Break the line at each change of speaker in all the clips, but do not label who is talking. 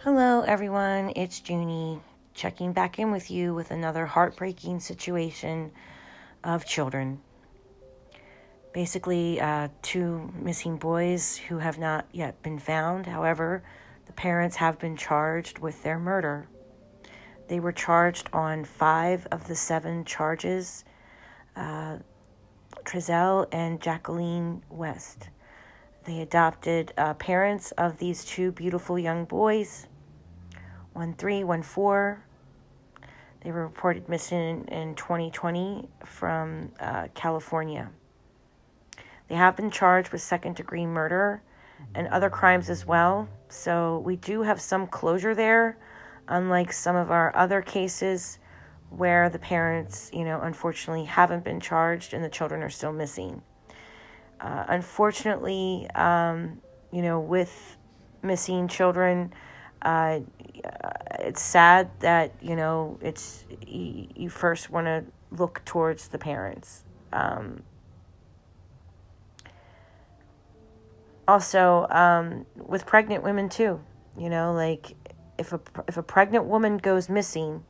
Hello, everyone. It's Junie checking back in with you with another heartbreaking situation of children. Basically, two missing boys who have not yet been found. However, the parents have been charged with their murder. They were charged on 5 of the 7 charges. Trezell and Jacqueline West. They adopted parents of these two beautiful young boys. 1-3, 1-4. They were reported missing in 2020 from California. They have been charged with second-degree murder and other crimes as well. So we do have some closure there, unlike some of our other cases where the parents, unfortunately haven't been charged and the children are still missing. Unfortunately, with missing children, it's sad that, you first want to look towards the parents. Also, with pregnant women too, if a pregnant woman goes missing,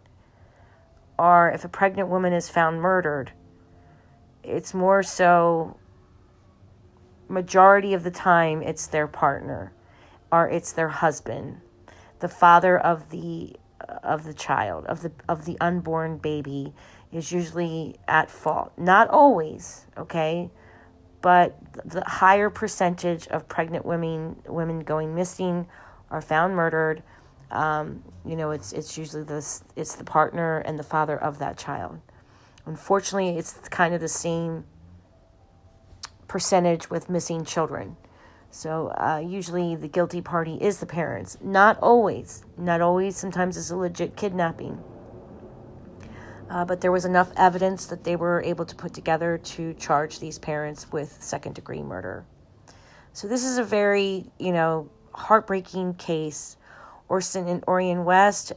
or if a pregnant woman is found murdered, it's more so, majority of the time, it's their partner, or it's their husband, the father of the child, of the unborn baby, is usually at fault. Not always, okay, but the higher percentage of pregnant women going missing are found murdered. It's usually it's the partner and the father of that child. Unfortunately, it's kind of the same percentage with missing children. So usually the guilty party is the parents. Not always. Sometimes it's a legit kidnapping. But there was enough evidence that they were able to put together to charge these parents with second-degree murder. So this is a very, heartbreaking case. Orson and Orrin West,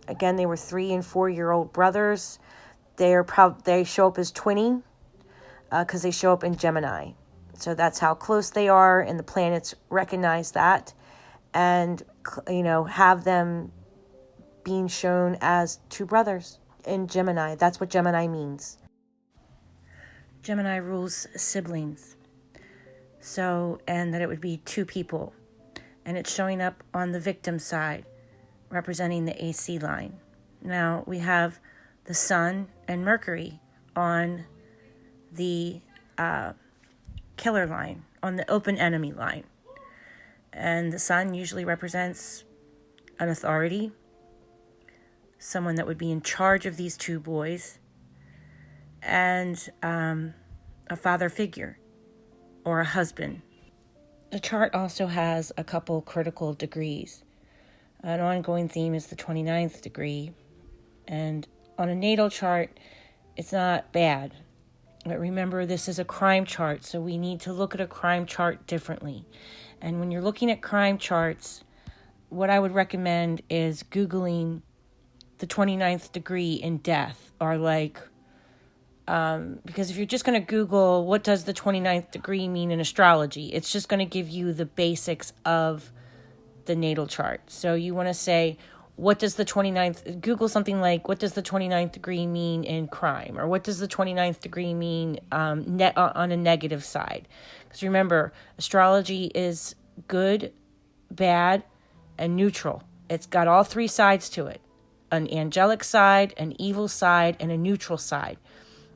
again, they were 3- and 4-year-old brothers. They show up as twinning because they show up in Gemini. So that's how close they are, and the planets recognize that and, have them being shown as two brothers in Gemini. That's what Gemini means. Gemini rules siblings. So, and that it would be two people. And it's showing up on the victim side, representing the AC line. Now, we have the Sun and Mercury on the killer line, on the open enemy line. And the Sun usually represents an authority, someone that would be in charge of these two boys, and a father figure or a husband. The chart also has a couple critical degrees. An ongoing theme is the 29th degree. And on a natal chart, it's not bad. But remember, this is a crime chart, so we need to look at a crime chart differently. And when you're looking at crime charts, what I would recommend is Googling the 29th degree in death, or because if you're just going to Google what does the 29th degree mean in astrology, it's just going to give you the basics of the natal chart. So you want to say, what does the 29th, Google something like, what does the 29th degree mean in crime? Or what does the 29th degree mean on a negative side? Because remember, astrology is good, bad, and neutral. It's got all 3 sides to it. An angelic side, an evil side, and a neutral side.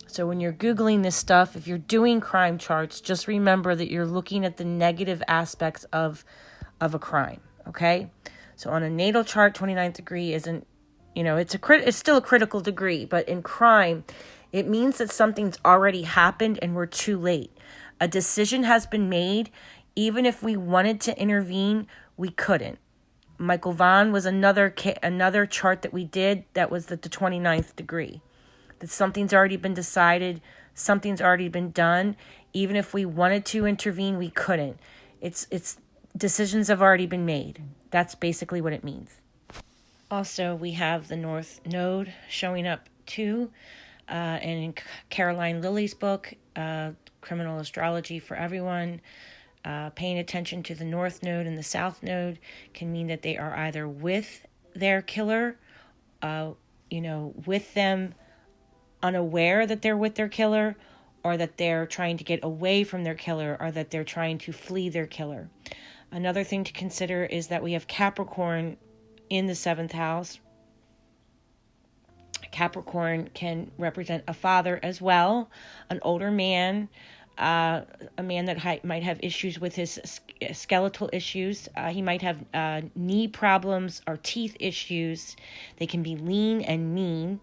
So when you're Googling this stuff, if you're doing crime charts, just remember that you're looking at the negative aspects of a crime, okay? So on a natal chart, 29th degree isn't, it's still a critical degree, but in crime, it means that something's already happened and we're too late. A decision has been made. Even if we wanted to intervene, we couldn't. Michael Vaughn was another chart that we did that was the 29th degree. That something's already been decided, something's already been done. Even if we wanted to intervene, we couldn't. It's decisions have already been made. That's basically what it means. Also, we have the North Node showing up too. And in Caroline Lilly's book, Criminal Astrology for Everyone, Paying attention to the north node and the south node can mean that they are either with their killer, with them unaware that they're with their killer, or that they're trying to get away from their killer, or that they're trying to flee their killer. Another thing to consider is that we have Capricorn in the 7th house. Capricorn can represent a father as well, an older man, a man that might have issues with his skeletal issues. He might have knee problems or teeth issues. They can be lean and mean,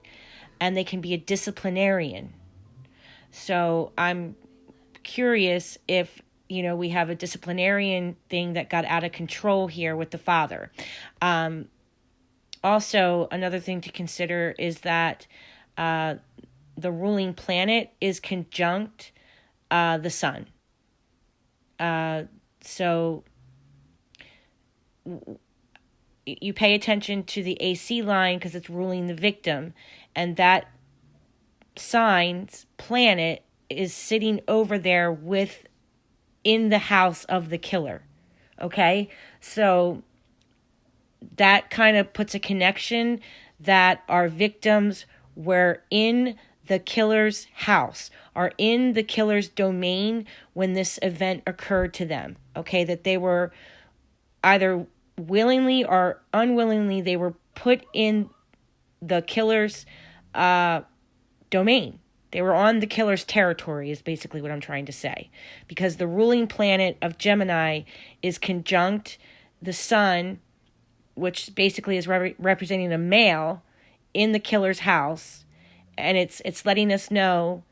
and they can be a disciplinarian. So I'm curious if, we have a disciplinarian thing that got out of control here with the father. Also, another thing to consider is that the ruling planet is conjunct the sun. So you pay attention to the AC line because it's ruling the victim, and that sign's planet is sitting over there in the house of the killer. Okay? So that kind of puts a connection that our victims were in the killer's house, are in the killer's domain when this event occurred to them. Okay, that they were either willingly or unwillingly, they were put in the killer's domain. They were on the killer's territory is basically what I'm trying to say. Because the ruling planet of Gemini is conjunct the sun, which basically is representing a male in the killer's house. And it's letting us know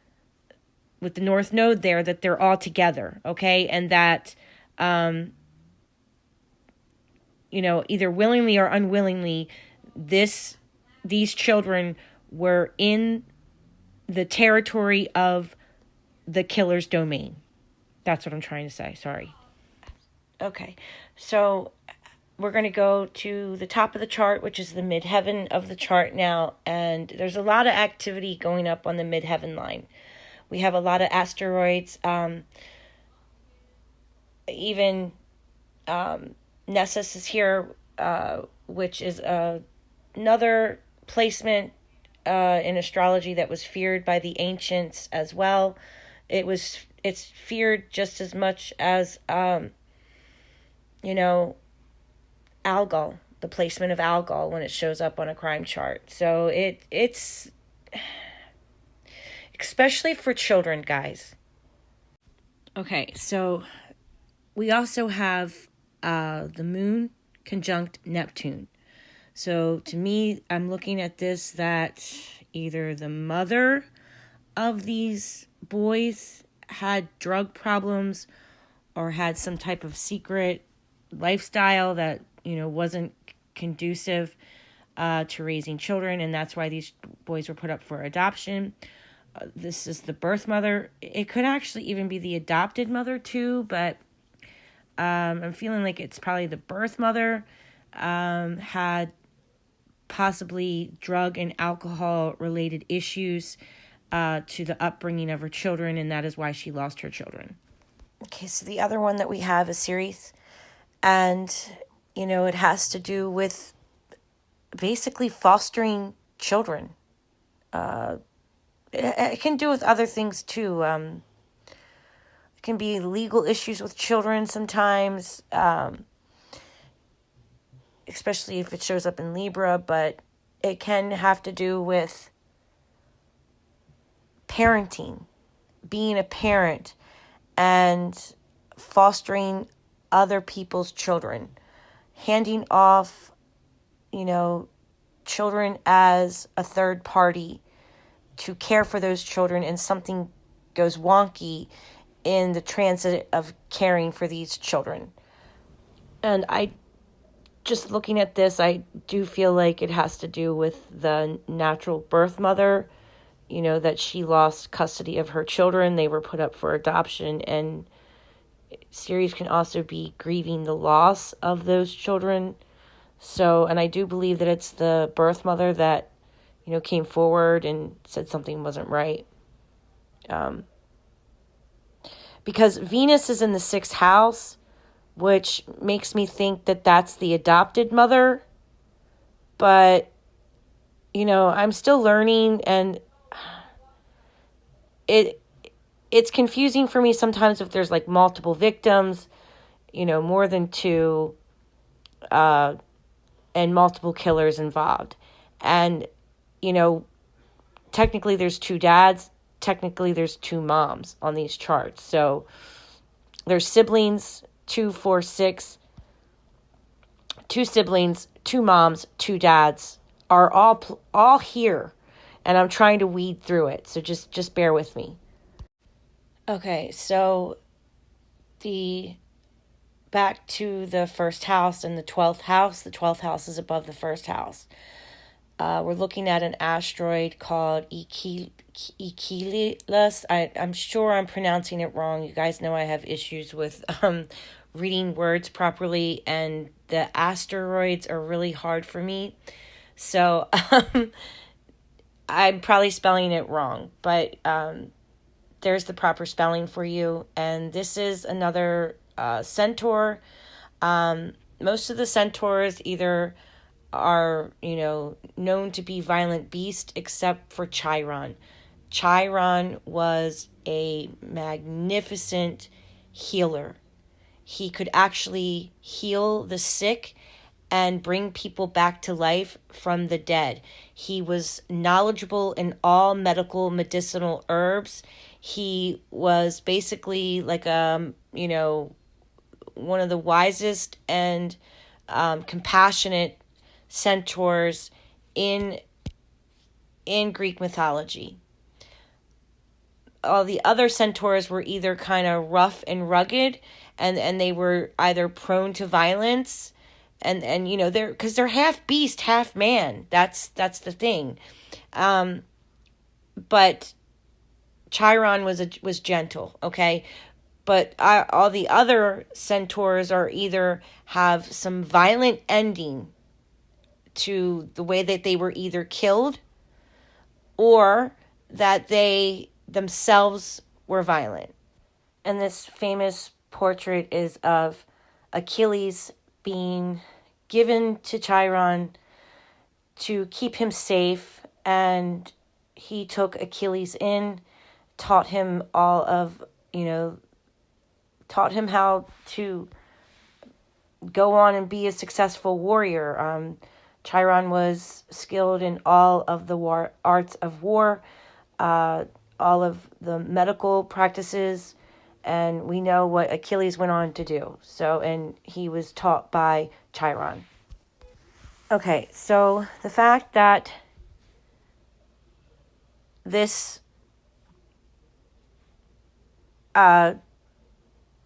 with the north node there that they're all together, okay? And that, either willingly or unwillingly, these children were in the territory of the killer's domain. That's what I'm trying to say. Sorry. Okay, so we're going to go to the top of the chart, which is the midheaven of the chart now, and there's a lot of activity going up on the midheaven line. We have a lot of asteroids, even Nessus is here, which is another placement in astrology that was feared by the ancients as well. It's feared just as much as Algol, the placement of Algol when it shows up on a crime chart. So it's especially for children, guys. Okay, so we also have the moon conjunct Neptune. So to me, I'm looking at this that either the mother of these boys had drug problems or had some type of secret lifestyle that, wasn't conducive to raising children, and that's why these boys were put up for adoption. This is the birth mother. It could actually even be the adopted mother too, but I'm feeling like it's probably the birth mother had possibly drug and alcohol related issues to the upbringing of her children, and that is why she lost her children. Okay, so the other one that we have is Ceres, and it has to do with basically fostering children. It can do with other things too. It can be legal issues with children sometimes, especially if it shows up in Libra, but it can have to do with parenting, being a parent, and fostering other people's children, handing off, children as a third party to care for those children, and something goes wonky in the transit of caring for these children. And just looking at this, I do feel like it has to do with the natural birth mother, that she lost custody of her children. They were put up for adoption, and Ceres can also be grieving the loss of those children. So, and I do believe that it's the birth mother that, came forward and said something wasn't right. because Venus is in the 6th house, which makes me think that that's the adopted mother. But, I'm still learning, and it's confusing for me sometimes if there's like multiple victims, more than 2, and multiple killers involved. And, technically there's 2 dads, technically there's 2 moms on these charts. So there's siblings, 2, 4, 6, 2 siblings, 2 moms, 2 dads are all here, and I'm trying to weed through it. So just bear with me. Okay, so back to the 1st house and the 12th house. The 12th house is above the 1st house. We're looking at an asteroid called Equilus. I'm sure I'm pronouncing it wrong. You guys know I have issues with reading words properly, and the asteroids are really hard for me. So I'm probably spelling it wrong, but there's the proper spelling for you. And this is another centaur. Most of the centaurs either are, known to be violent beasts, except for Chiron. Chiron was a magnificent healer. He could actually heal the sick and bring people back to life from the dead. He was knowledgeable in all medicinal herbs. He was basically like, one of the wisest and compassionate centaurs in Greek mythology. All the other centaurs were either kind of rough and rugged, and they were either prone to violence, and they're half beast, half man. That's the thing. But Chiron was gentle, okay? But all the other centaurs are either have some violent ending to the way that they were either killed, or that they themselves were violent. And this famous portrait is of Achilles being given to Chiron to keep him safe, and he took Achilles in, taught him taught him how to go on and be a successful warrior. Chiron was skilled in all of the arts of war, all of the medical practices, and we know what Achilles went on to do. So, and he was taught by Chiron. Okay, so the fact that this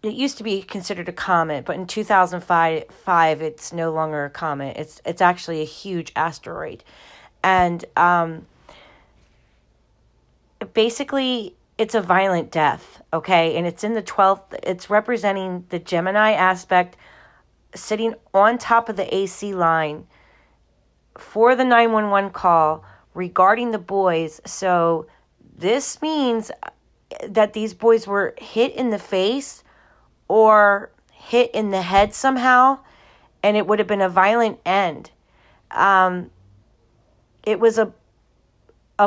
it used to be considered a comet, but in 2005 it's no longer a comet. It's actually a huge asteroid. And basically it's a violent death, okay? And it's in the 12th, it's representing the Gemini aspect sitting on top of the AC line for the 911 call regarding the boys. So this means that these boys were hit in the face or hit in the head somehow, and it would have been a violent end. It was a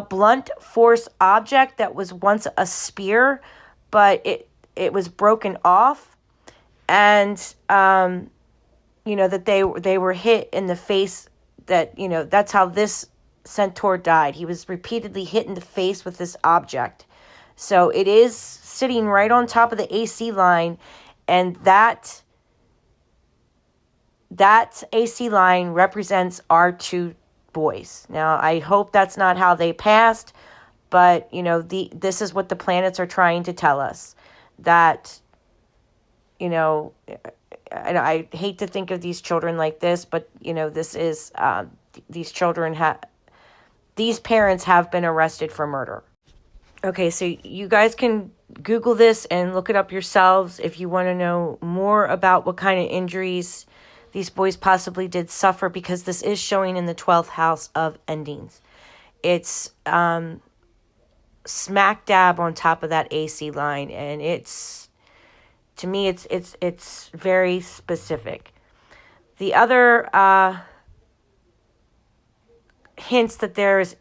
blunt force object that was once a spear, but it was broken off, and that they were hit in the face. That that's how this centaur died. He was repeatedly hit in the face with this object. So it is sitting right on top of the AC line, and that AC line represents our 2 boys. Now, I hope that's not how they passed, but this is what the planets are trying to tell us. That I hate to think of these children like this, but this is these parents have been arrested for murder. Okay, so you guys can Google this and look it up yourselves if you want to know more about what kind of injuries these boys possibly did suffer, because this is showing in the 12th house of endings. It's smack dab on top of that AC line, and it's to me, it's very specific. The other hints that there's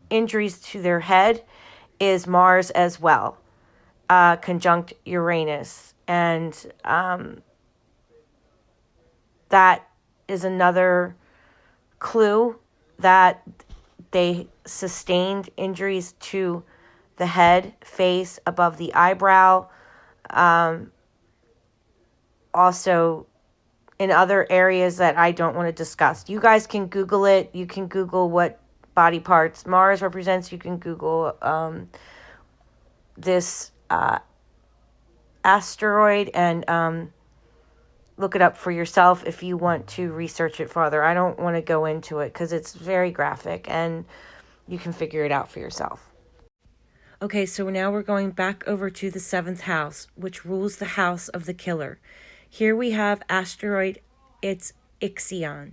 injuries to their head is Mars as well, conjunct Uranus. And that is another clue that they sustained injuries to the head, face, above the eyebrow. Also in other areas that I don't want to discuss. You guys can Google it. You can Google what body parts Mars represents. You can Google this asteroid and look it up for yourself if you want to research it further. I don't want to go into it because it's very graphic and you can figure it out for yourself. Okay, so now we're going back over to the 7th house, which rules the house of the killer. Here we have asteroid, it's Ixion.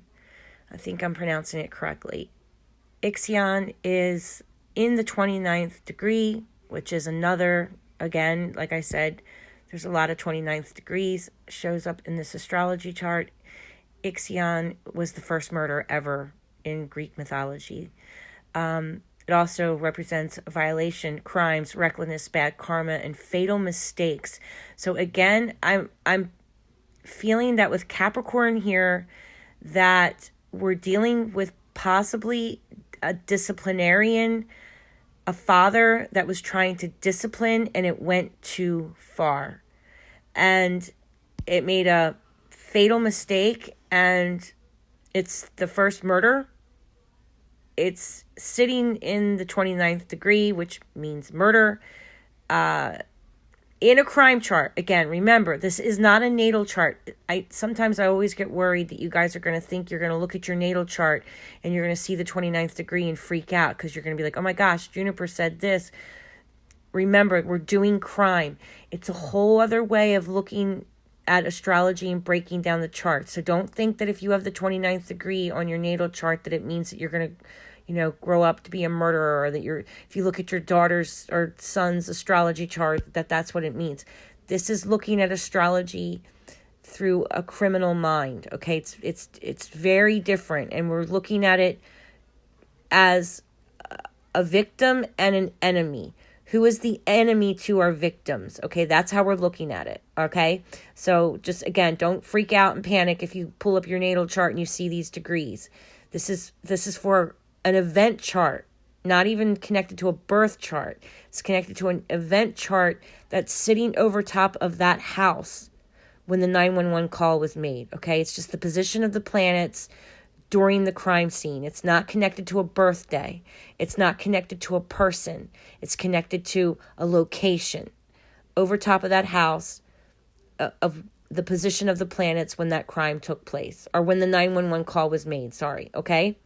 I think I'm pronouncing it correctly. Ixion is in the 29th degree, which is another, again, like I said, there's a lot of 29th degrees, shows up in this astrology chart. Ixion was the first murder ever in Greek mythology. It also represents violation, crimes, recklessness, bad karma, and fatal mistakes. So again, I'm feeling that with Capricorn here, that we're dealing with possibly a disciplinarian, a father that was trying to discipline and it went too far. And it made a fatal mistake and it's the first murder. It's sitting in the 29th degree, which means murder, in a crime chart. Again, remember, this is not a natal chart. Sometimes I always get worried that you guys are going to think you're going to look at your natal chart and you're going to see the 29th degree and freak out because you're going to be like, oh my gosh, Juniper said this. Remember, we're doing crime. It's a whole other way of looking at astrology and breaking down the chart. So don't think that if you have the 29th degree on your natal chart that it means that you're going to, grow up to be a murderer, or that if you look at your daughter's or son's astrology chart, that's what it means. This is looking at astrology through a criminal mind. Okay. It's very different. And we're looking at it as a victim and an enemy. Who is the enemy to our victims? Okay, that's how we're looking at it. Okay, so just again, don't freak out and panic if you pull up your natal chart and you see these degrees. This is for an event chart, not even connected to a birth chart. It's connected to an event chart that's sitting over top of that house when the 911 call was made. Okay, it's just the position of the planets during the crime scene. It's not connected to a birthday. It's not connected to a person. It's connected to a location over top of that house of the position of the planets when that crime took place, or when the 911 call was made. Sorry. Okay.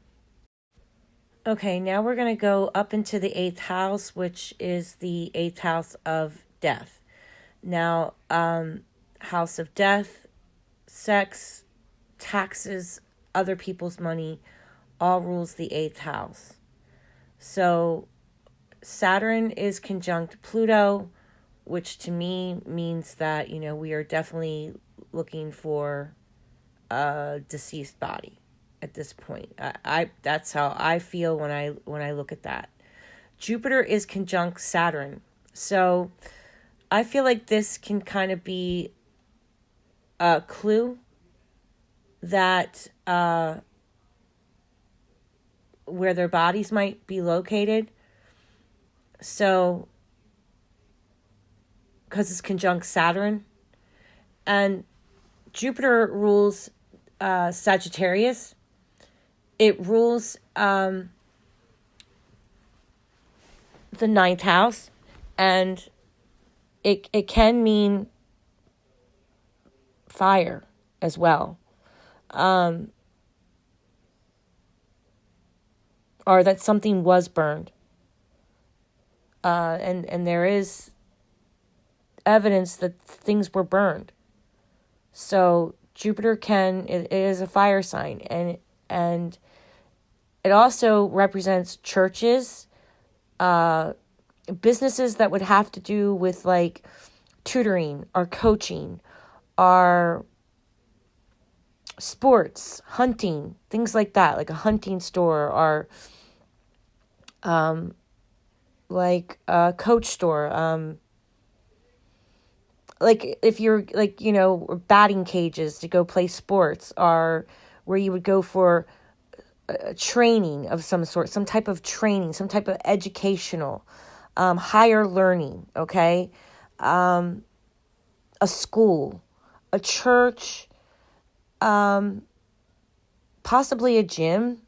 Okay. Now we're going to go up into the 8th house, which is the 8th house of death. Now, house of death, sex, taxes, other people's money, all rules the 8th house. So Saturn is conjunct Pluto, which to me means that, we are definitely looking for a deceased body at this point. That's how I feel when I look at that. Jupiter is conjunct Saturn. So I feel like this can kind of be a clue that where their bodies might be located. So, because it's conjunct Saturn, and Jupiter rules Sagittarius. It rules the 9th house, and it can mean fire as well. Or that something was burned. And there is evidence that things were burned. So Jupiter it is a fire sign, and it also represents churches, businesses that would have to do with like tutoring, our coaching, our sports, hunting, things like that, like a hunting store, or like a coach store, like if you're like, batting cages to go play sports, or where you would go for a training of some sort, some type of training, some type of educational, higher learning, okay? A school, a church, possibly a gym,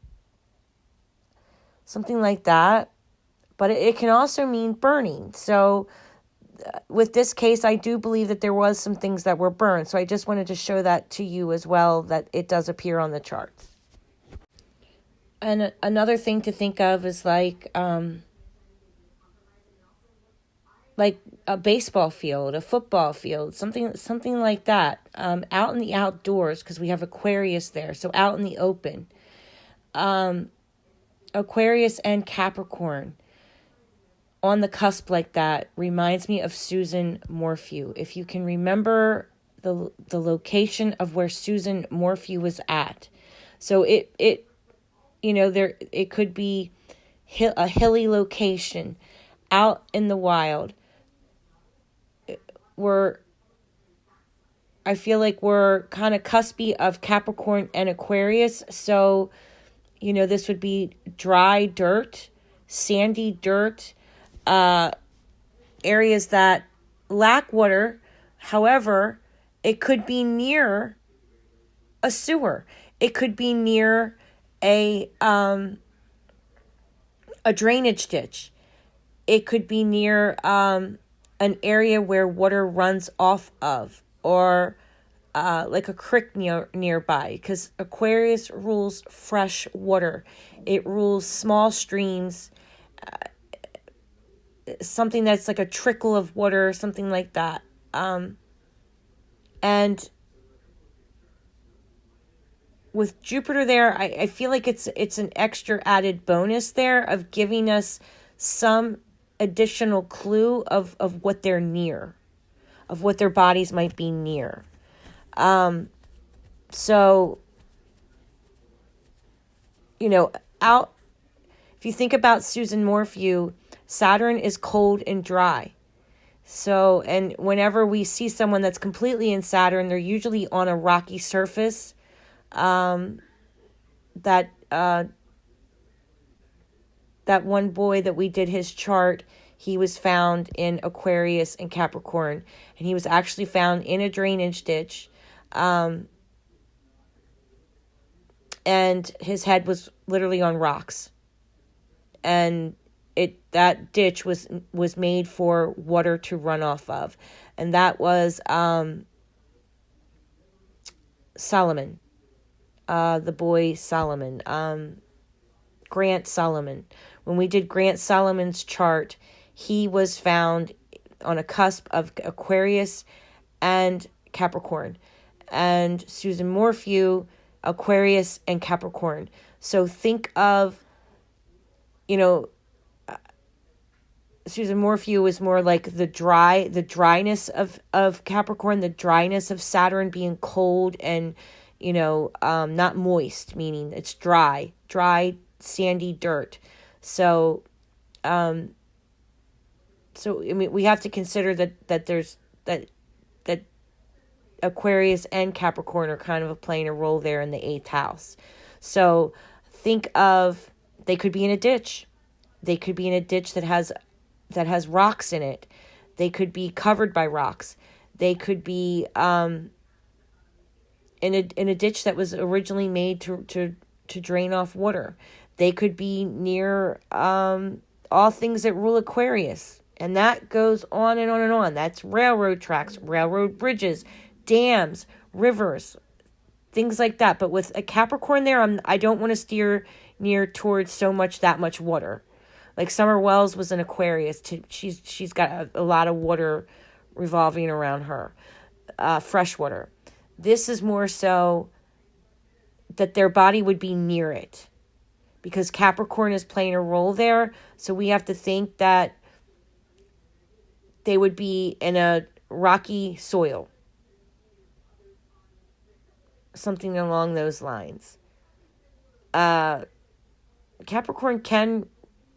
something like that. But it can also mean burning. So with this case, I do believe that there was some things that were burned. So I just wanted to show that to you as well, that it does appear on the charts. And another thing to think of is like a baseball field, a football field, something like that, out in the outdoors, because we have Aquarius there, so out in the open. Aquarius and Capricorn on the cusp like that reminds me of Susan Morphew. If you can remember the location of where Susan Morphew was at, so it could be a hilly location out in the wild. I feel like we're kind of cuspy of Capricorn and Aquarius. So, this would be dry dirt, sandy dirt, areas that lack water. However, it could be near a sewer. It could be near a drainage ditch. It could be near an area where water runs off of, or like a creek nearby, because Aquarius rules fresh water. It rules small streams, something that's like a trickle of water, something like that. And with Jupiter there, I feel like it's an extra added bonus there of giving us some additional clue of what they're near, of what their bodies might be near. So, if you think about Susan Morphew, Saturn is cold and dry. So, and whenever we see someone that's completely in Saturn, they're usually on a rocky surface. That one boy that we did his chart, he was found in Aquarius and Capricorn, and he was actually found in a drainage ditch. And his head was literally on rocks. And that ditch was made for water to run off of. And that was Solomon. The boy Solomon. Grant Solomon. When we did Grant Solomon's chart, he was found on a cusp of Aquarius and Capricorn. And Susan Morphew, Aquarius and Capricorn. So think of, Susan Morphew is more like the dryness of Capricorn, the dryness of Saturn being cold and, not moist, meaning it's dry, sandy dirt. So, we have to consider that there's that Aquarius and Capricorn are kind of playing a role there in the 8th house. So think of, they could be in a ditch. They could be in a ditch that has rocks in it. They could be covered by rocks. They could be in a ditch that was originally made to drain off water. They could be near all things that rule Aquarius. And that goes on and on and on. That's railroad tracks, railroad bridges, dams, rivers, things like that. But with a Capricorn there, I don't want to steer near towards that much water. Like Summer Wells was an Aquarius. She's got a lot of water revolving around her, fresh water. This is more so that their body would be near it, because Capricorn is playing a role there. So we have to think that they would be in a rocky soil. Something along those lines. Capricorn can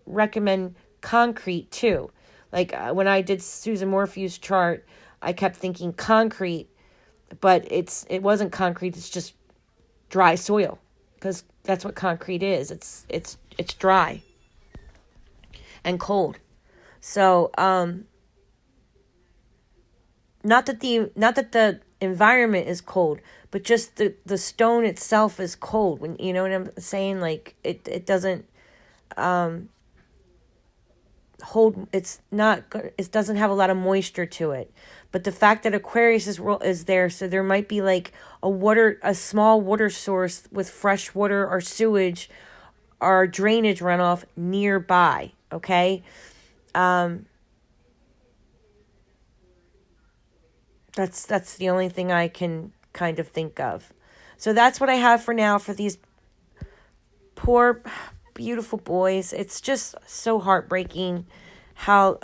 recommend concrete too. Like when I did Susan Morphew's chart, I kept thinking concrete, but it wasn't concrete. It's just dry soil, because that's what concrete is. It's dry and cold. So not that the environment is cold, but just the stone itself is cold. When you know what I'm saying, like it doesn't hold. It doesn't have a lot of moisture to it. But the fact that Aquarius is there, so there might be like a small water source with fresh water or sewage or drainage runoff nearby. Okay. That's the only thing I can kind of think of. So that's what I have for now for these poor, beautiful boys. It's just so heartbreaking how,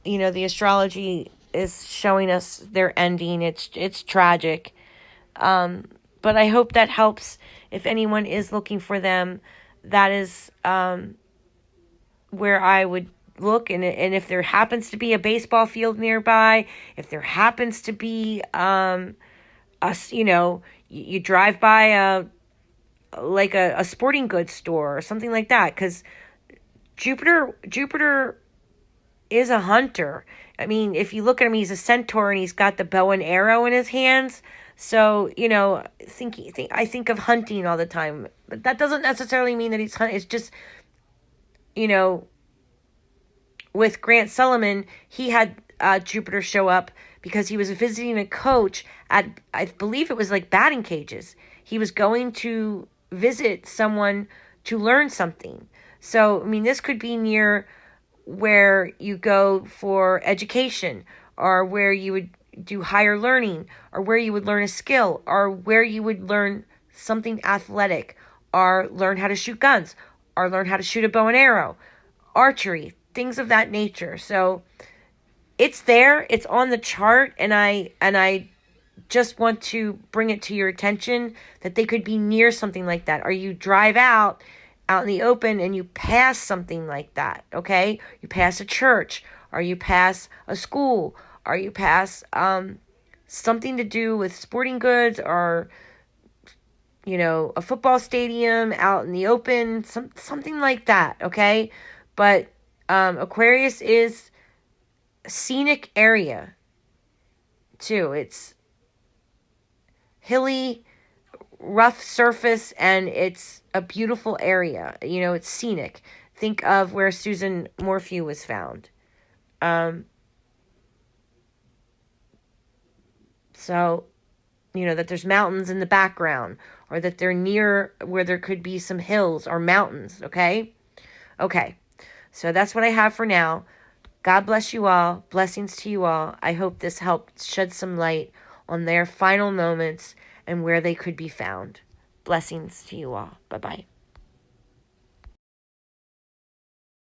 the astrology is showing us their ending. It's tragic. But I hope that helps. If anyone is looking for them, that is where I would look. And if there happens to be a baseball field nearby, if there happens to be you drive by a sporting goods store or something like that, because Jupiter is a hunter. I mean, if you look at him, he's a centaur and he's got the bow and arrow in his hands. So, I think of hunting all the time. But that doesn't necessarily mean that he's hunting. It's just, with Grant Sullivan, he had Jupiter show up because he was visiting a coach at, I believe it was like batting cages. He was going to visit someone to learn something. So, I mean, this could be near where you go for education, or where you would do higher learning, or where you would learn a skill, or where you would learn something athletic, or learn how to shoot guns, or learn how to shoot a bow and arrow, archery, things of that nature. So it's there, it's on the chart, and I just want to bring it to your attention that they could be near something like that. Or you drive out in the open and you pass something like that, okay? You pass a church, or you pass a school, or you pass something to do with sporting goods, or a football stadium out in the open, something like that, okay? But Aquarius is a scenic area too. It's hilly, rough surface, and it's a beautiful area. It's scenic. Think of where Susan Morphew was found. So, that there's mountains in the background, or that they're near where there could be some hills or mountains, okay? Okay, so that's what I have for now. God bless you all. Blessings to you all. I hope this helped shed some light on their final moments and where they could be found. Blessings to you all. Bye-bye.